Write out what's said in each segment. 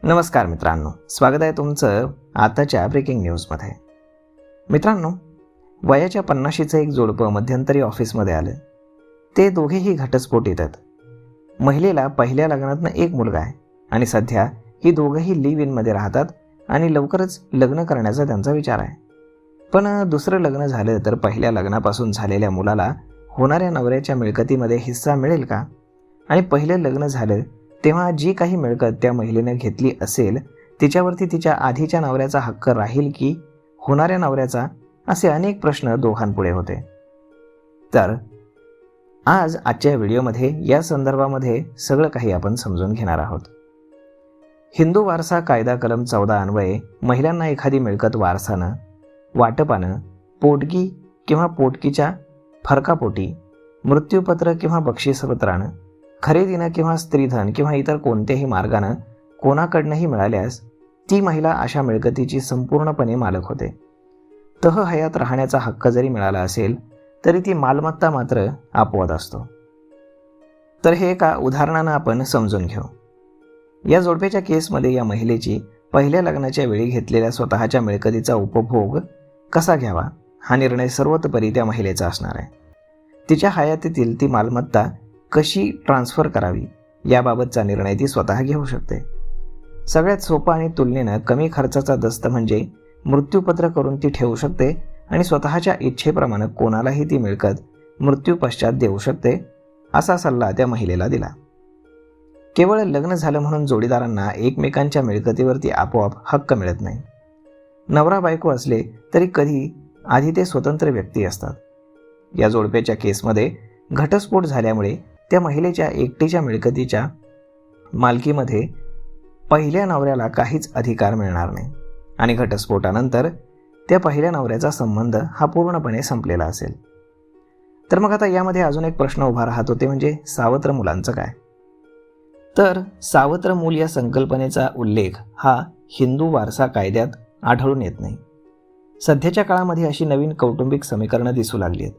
नमस्कार मित्रांनो, स्वागत आहे तुमचं आताच्या ब्रेकिंग न्यूजमध्ये. मित्रांनो, वयाच्या 50चं एक जोडपं मध्यंतरी ऑफिसमध्ये आलं. ते दोघेही घटस्फोट येतात. महिलेला पहिल्या लग्नातनं एक मुलगा आहे आणि सध्या ही दोघंही लिव्ह इनमध्ये राहतात आणि लवकरच लग्न करण्याचा त्यांचा विचार आहे. पण दुसरं लग्न झालं तर पहिल्या लग्नापासून झालेल्या मुलाला होणाऱ्या नवऱ्याच्या मिळकतीमध्ये हिस्सा मिळेल का? आणि पहिलं लग्न झालं तेव्हा जी काही मिळकत त्या महिलेनं घेतली असेल तिच्यावरती तिच्या आधीच्या नवऱ्याचा हक्क राहील की होणाऱ्या नवऱ्याचा, असे अनेक प्रश्न दोघांपुढे होते. तर आजच्या व्हिडिओमध्ये या संदर्भामध्ये सगळं काही आपण समजून घेणार आहोत. हिंदू वारसा कायदा कलम 14 अन्वये महिलांना एखादी मिळकत वारसानं, वाटपानं, पोटगी किंवा पोटकीच्या फरकापोटी, मृत्यूपत्र किंवा बक्षीसपत्रानं, खरेदीनं किंवा स्त्रीधन किंवा इतर कोणत्याही मार्गानं कोणाकडनंही मिळाल्यास ती महिला अशा मिळकतीची संपूर्णपणे मालक होते. तह हयात राहण्याचा हक्क जरी मिळाला असेल तरी ती मालमत्ता मात्र अपवाद असतो. तर हे एका उदाहरणानं आपण समजून घेऊ. या जोडप्याच्या केसमध्ये या महिलेची पहिल्या लग्नाच्या वेळी घेतलेल्या स्वतःच्या मिळकतीचा उपभोग कसा घ्यावा हा निर्णय सर्वतोपरी त्या महिलेचा असणार आहे. तिच्या हयातीतील ती मालमत्ता कशी ट्रान्सफर करावी याबाबतचा निर्णय ती स्वतः घेऊ शकते. सगळ्यात सोपा आणि तुलनेनं कमी खर्चाचा दस्त म्हणजे मृत्यूपत्र करून ती ठेवू शकते आणि स्वतःच्या इच्छेप्रमाणे कोणालाही ती मिळकत मृत्यूपश्चात देऊ शकते, असा सल्ला त्या महिलेला दिला. केवळ लग्न झालं म्हणून जोडीदारांना एकमेकांच्या मिळकतीवरती आपोआप हक्क मिळत नाही. नवरा बायको असले तरी कधी आधी ते स्वतंत्र व्यक्ती असतात. या जोडप्याच्या केसमध्ये घटस्फोट झाल्यामुळे त्या महिलेच्या एकटीच्या मिळकतीच्या मालकीमध्ये पहिल्या नवऱ्याला काहीच अधिकार मिळणार नाही आणि घटस्फोटानंतर त्या पहिल्या नवऱ्याचा संबंध हा पूर्णपणे संपलेला असेल. तर मग आता यामध्ये अजून एक प्रश्न उभा राहतो, ते म्हणजे सावत्र मुलांचं काय? तर सावत्र मूल या संकल्पनेचा उल्लेख हा हिंदू वारसा कायद्यात आढळून येत नाही. सध्याच्या काळामध्ये अशी नवीन कौटुंबिक समीकरणं दिसू लागली आहेत.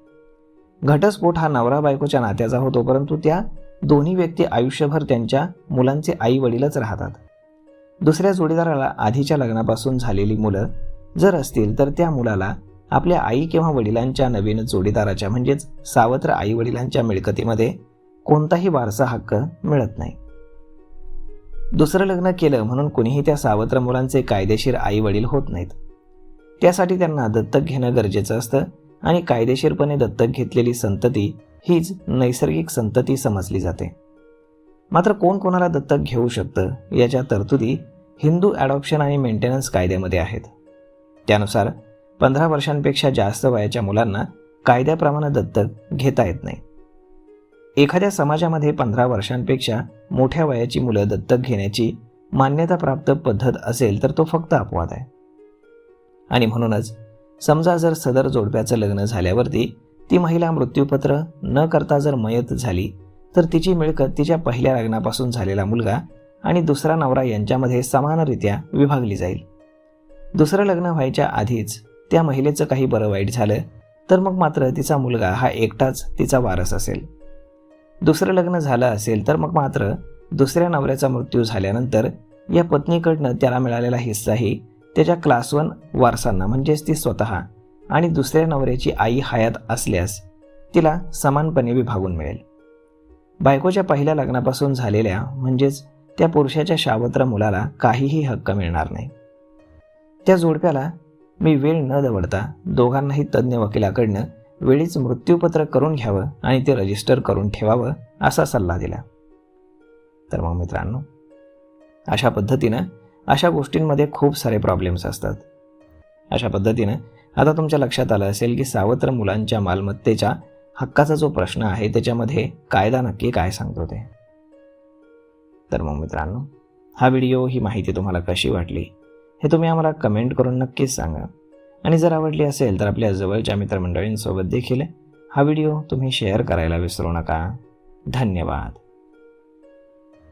घटस्फोट हा नवरा बायकोच्या नात्याचा होतो, परंतु त्या दोन्ही व्यक्ती आयुष्यभर त्यांच्या मुलांचे आई वडीलच राहतात. दुसऱ्या जोडीदाराला आधीच्या लग्नापासून झालेली मुलं जर असतील तर त्या मुलाला आपल्या आई किंवा वडिलांच्या नवीन जोडीदाराच्या म्हणजेच सावत्र आई वडिलांच्या मिळकतीमध्ये कोणताही वारसा हक्क मिळत नाही. दुसरं लग्न केलं म्हणून कुणीही त्या सावत्र मुलांचे कायदेशीर आई वडील होत नाहीत. त्यासाठी त्यांना दत्तक घेणं गरजेचं असतं आणि कायदेशीरपणे दत्तक घेतलेली संतती हीच नैसर्गिक संतती समजली जाते. मात्र कोण कोणाला दत्तक घेऊ शकतं याच्या तरतुदी हिंदू ॲडॉप्शन आणि मेंटेनन्स कायद्यामध्ये आहेत. त्यानुसार 15 वर्षांपेक्षा जास्त वयाच्या मुलांना कायद्याप्रमाणे दत्तक घेता येत नाही. एखाद्या समाजामध्ये 15 वर्षांपेक्षा मोठ्या वयाची मुलं दत्तक घेण्याची मान्यताप्राप्त पद्धत असेल तर तो फक्त अपवाद आहे. आणि म्हणूनच समजा जर सदर जोडप्याचं लग्न झाल्यावरती ती महिला मृत्यूपत्र न करता जर मयत झाली तर तिची मिळकत तिच्या पहिल्या लग्नापासून झालेला मुलगा आणि दुसरा नवरा यांच्यामध्ये समानरित्या विभागली जाईल. दुसरं लग्न व्हायच्या आधीच त्या महिलेचं काही बरं वाईट झालं तर मग मात्र तिचा मुलगा हा एकटाच तिचा वारस असेल. दुसरं लग्न झालं असेल तर मग मात्र दुसऱ्या नवऱ्याचा मृत्यू झाल्यानंतर या पत्नीकडनं त्याला मिळालेला हिस्साही त्याच्या क्लास 1 वारसांना म्हणजेच ती स्वतः आणि दुसऱ्या नवऱ्याची आई हयात असल्यास तिला समानपणे विभागून मिळेल. बायकोच्या पहिल्या लग्नापासून झालेल्या म्हणजेच त्या पुरुषाच्या शावत्र मुलाला काहीही हक्क मिळणार नाही. त्या जोडप्याला मी वेळ न दवडता दोघांनाही तज्ज्ञ वकिलाकडनं वेळीच मृत्यूपत्र करून घ्यावं आणि ते रजिस्टर करून ठेवावं असा सल्ला दिला. तर मग मित्रांनो, अशा पद्धतीनं अशा गोष्टींमध्ये खूप सारे प्रॉब्लेम्स असतात. अशा पद्धतीनं आता तुमच्या लक्षात आलं असेल की सावत्र मुलांच्या मालमत्तेच्या हक्काचा जो प्रश्न आहे त्याच्यामध्ये कायदा नक्की काय सांगतो ते. तर मग मित्रांनो, हा व्हिडिओ, ही माहिती तुम्हाला कशी वाटली हे तुम्ही आम्हाला कमेंट करून नक्कीच सांगा. आणि जर आवडली असेल तर आपल्या जवळच्या मित्रमंडळींसोबत देखील हा व्हिडिओ तुम्ही शेअर करायला विसरू नका. धन्यवाद.